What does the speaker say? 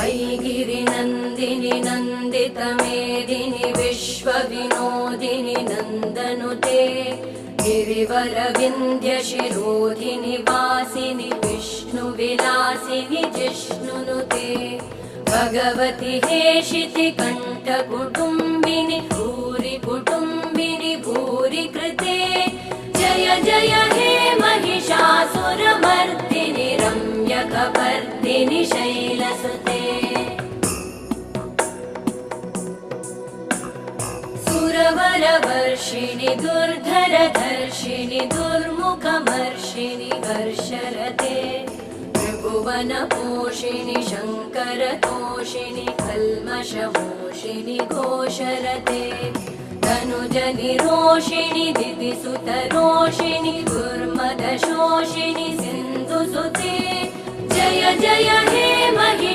वैगिरिनन्दिनि नन्दितमेदिनि विश्वविनोदिनि नन्दनुते गिरिवरविन्ध्यशिरोधिनि वासिनि विष्णुविलासिनि जिष्णुनुते भगवति हेशिति कण्ठकुटुम्बिनि भूरि कुटुम्बिनि भूरि कृते जय जय हे महिषासुरमर्दिनि रम्यकपर्दिनि शैलसुते सुरवरवर्षिणि दुर्धरधर्षिणि दुर्मुखमर्षिणि हर्षरते त्रिभुवनपोषिणि शङ्करतोषिणि कल्मषमोषिणि घोषरते तनुजनिरोषिणि दितिसुतरोषिणि दुर्मदशोषिणि सिन्धुसुते जय जय हे महिष